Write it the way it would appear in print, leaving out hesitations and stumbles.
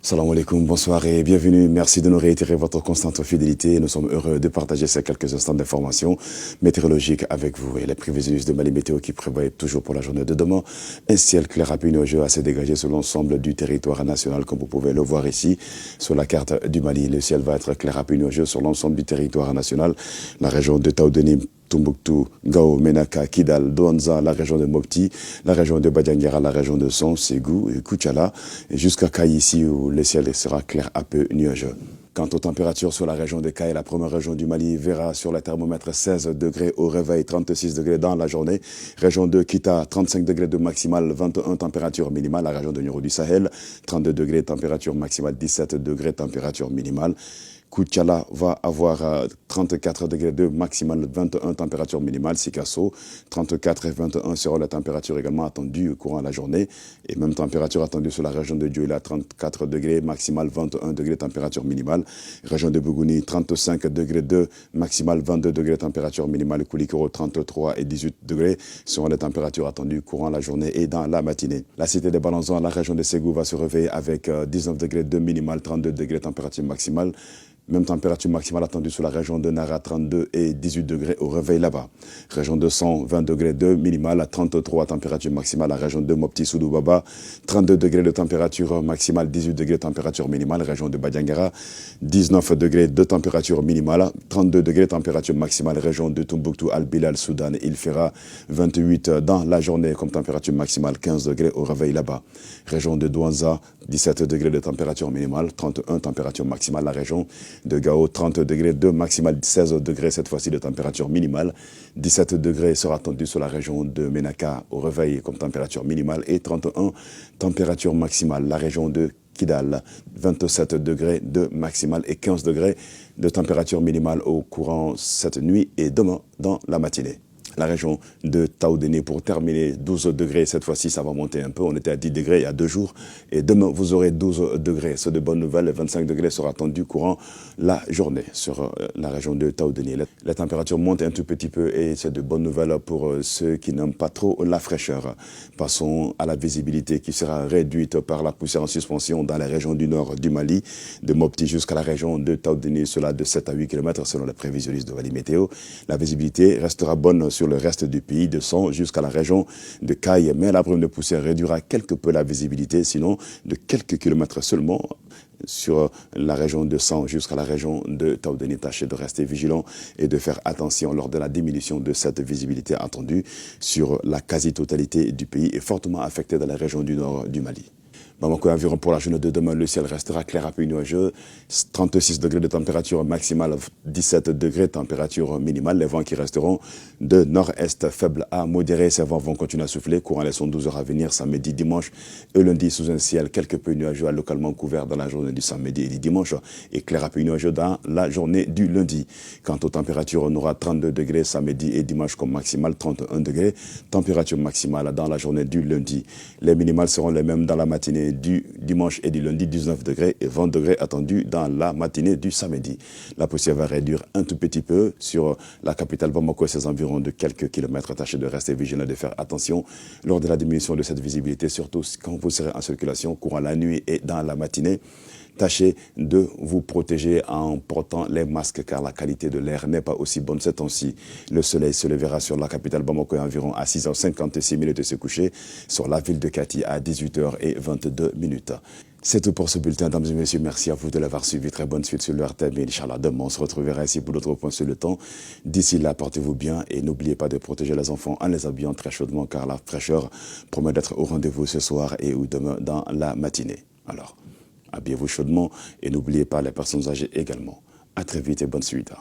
Salam alaikum, bonsoir et bienvenue. Merci de nous réitérer votre constante fidélité. Nous sommes heureux de partager ces quelques instants d'informations météorologiques avec vous. Et les prévisions de Mali Météo qui prévoient toujours pour la journée de demain un ciel clair à nuageux assez dégagé sur l'ensemble du territoire national, comme vous pouvez le voir ici sur la carte du Mali. Le ciel va être clair à nuageux sur l'ensemble du territoire national. La région de Taoudeni, Tombouctou, Gao, Menaka, Kidal, Douanza, la région de Mopti, la région de Badiangara, la région de Son, Ségou et Koutchala, et jusqu'à Kaï ici où le ciel sera clair à peu nuageux. Quant aux températures sur la région de Kaï, la première région du Mali verra sur le thermomètre 16 degrés au réveil, 36 degrés dans la journée. Région de Kita, 35 degrés de maximale, 21 température minimale. La région de Niro du Sahel, 32 degrés température maximale, 17 degrés température minimale. Koutchala va avoir 34 degrés de maximale, 21 température minimale. Sikasso, 34 et 21 seront la température également attendue courant la journée. Et même température attendue sur la région de Dioula, 34 degrés maximale, 21 degrés température minimale. Région de Bougouni, 35 degrés de maximale, 22 degrés température minimale. Koulikoro, 33 et 18 degrés seront les températures attendues courant la journée et dans la matinée. La cité de Balanzan, la région de Ségou va se réveiller avec 19 degrés de minimale, 32 degrés température maximale. Même température maximale attendue sur la région de Nara, 32 et 18 degrés au réveil là-bas. Région de 120 degrés de minimale à 33 température maximale. La région de Mopti, Soudou Baba, 32 degrés de température maximale, 18 degrés de température minimale. Région de Badiangara, 19 degrés de température minimale, 32 degrés de température maximale. Région de Tombouctou, Al-Bilal, Soudan, Il Fera, 28 dans la journée comme température maximale, 15 degrés au réveil là-bas. Région de Douanza, 17 degrés de température minimale, 31 température maximale. La région de Gao, 30 degrés de maximale, 16 degrés cette fois-ci de température minimale. 17 degrés sera attendu sur la région de Menaka au réveil comme température minimale et 31 température maximale. La région de Kidal, 27 degrés de maximale et 15 degrés de température minimale au courant cette nuit et demain dans la matinée. La région de Taoudeni pour terminer, 12 degrés, cette fois-ci ça va monter un peu, on était à 10 degrés il y a 2 jours, et demain vous aurez 12 degrés, c'est de bonnes nouvelles, 25 degrés sera attendu courant la journée sur la région de Taoudeni. La température monte un tout petit peu et c'est de bonnes nouvelles pour ceux qui n'aiment pas trop la fraîcheur. Passons à la visibilité qui sera réduite par la poussière en suspension dans la région du nord du Mali, de Mopti jusqu'à la région de Taoudeni, cela de 7 à 8 km selon les prévisionnistes de Mali Météo. La visibilité restera bonne sur le reste du pays, de Son jusqu'à la région de Kaï, mais la brume de poussière réduira quelque peu la visibilité, sinon de quelques kilomètres seulement sur la région de Son jusqu'à la région de Taoudeni. Tâchez de rester vigilant et de faire attention lors de la diminution de cette visibilité attendue sur la quasi-totalité du pays et fortement affectée dans la région du nord du Mali. Bamako environ pour la journée de demain, le ciel restera clair à peu nuageux, 36 degrés de température maximale, 17 degrés de température minimale. Les vents qui resteront de nord-est faibles à modérés. Ces vents vont continuer à souffler courant les 12 heures à venir, samedi, dimanche et lundi sous un ciel quelque peu nuageux, localement couvert dans la journée du samedi et du dimanche et clair à peu nuageux dans la journée du lundi. Quant aux températures, on aura 32 degrés samedi et dimanche comme maximale, 31 degrés, température maximale dans la journée du lundi. Les minimales seront les mêmes dans la matinée du dimanche et du lundi, 19 degrés et 20 degrés attendus dans la matinée du samedi. La poussière va réduire un tout petit peu sur la capitale Bamako et ses environs de quelques kilomètres. Tâchez de rester vigilant et de faire attention lors de la diminution de cette visibilité, surtout quand vous serez en circulation courant la nuit et dans la matinée. Tâchez de vous protéger en portant les masques car la qualité de l'air n'est pas aussi bonne ces temps-ci. Le soleil se lèvera sur la capitale Bamako environ à 6h56 de se coucher, sur la ville de Kati à 18h22. C'est tout pour ce bulletin, mesdames et messieurs. Merci à vous de l'avoir suivi. Très bonne suite sur le RTM. Et Inch'Allah, demain, on se retrouvera ici pour d'autres points sur le temps. D'ici là, portez-vous bien et n'oubliez pas de protéger les enfants en les habillant très chaudement car la fraîcheur promet d'être au rendez-vous ce soir et ou demain dans la matinée. Alors, habillez-vous chaudement et n'oubliez pas les personnes âgées également. À très vite et bonne suite.